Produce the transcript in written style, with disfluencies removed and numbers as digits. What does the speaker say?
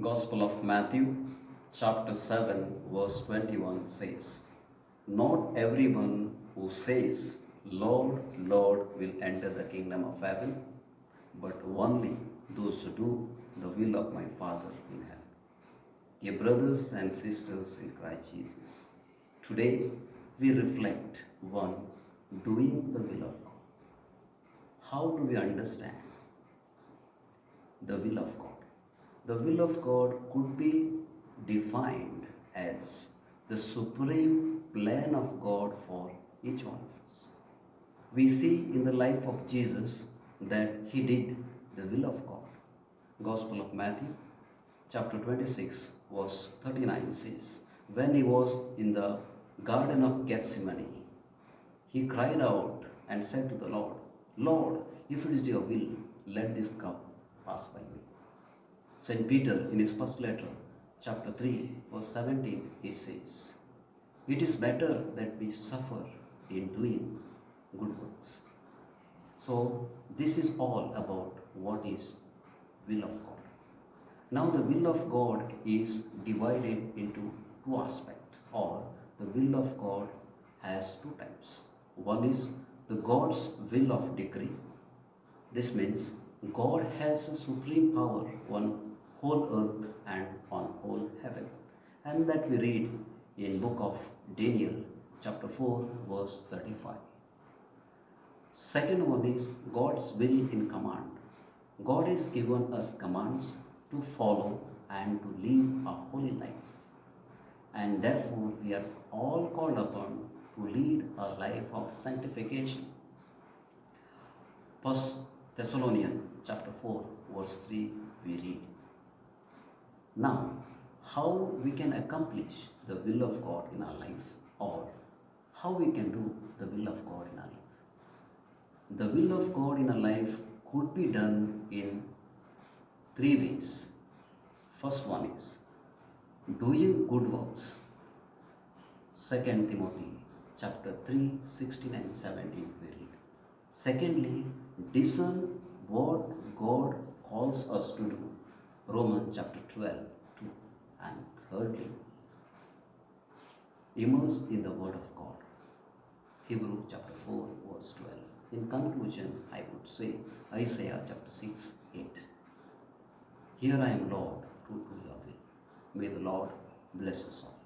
Gospel of Matthew, chapter 7, verse 21 says, not everyone who says, Lord, Lord, will enter the kingdom of heaven, but only those who do the will of my Father in heaven. Dear brothers and sisters in Christ Jesus, today we reflect one, doing the will of God. How do we understand the will of God? The will of God could be defined as the supreme plan of God for each one of us. We see in the life of Jesus that he did the will of God. Gospel of Matthew, chapter 26, verse 39 says, when he was in the Garden of Gethsemane, he cried out and said to the Lord, Lord, if it is your will, let this cup pass by me. St. Peter, in his first letter, chapter 3, verse 17, he says, it is better that we suffer in doing good works. So, this is all about what is will of God. Now, the will of God is divided into two aspects, or the will of God has two types. One is the God's will of decree. This means God has a supreme power on whole earth and on whole heaven. And that we read in book of Daniel, chapter 4, verse 35. Second one is God's will in command. God has given us commands to follow and to live a holy life. And therefore we are all called upon to lead a life of sanctification. First Thessalonians chapter 4, verse 3, we read. Now, how we can accomplish the will of God in our life, or how we can do the will of God in our life. The will of God in our life could be done in three ways. First one is doing good works. 2 Timothy chapter 3, 16 and 17 we read. Secondly, discern what God calls us to do. Romans chapter 12, 2. And thirdly, immerse in the word of God. Hebrews chapter 4, verse 12. In conclusion, I would say Isaiah chapter 6, 8. Here I am, Lord, to do your will. May the Lord bless us all.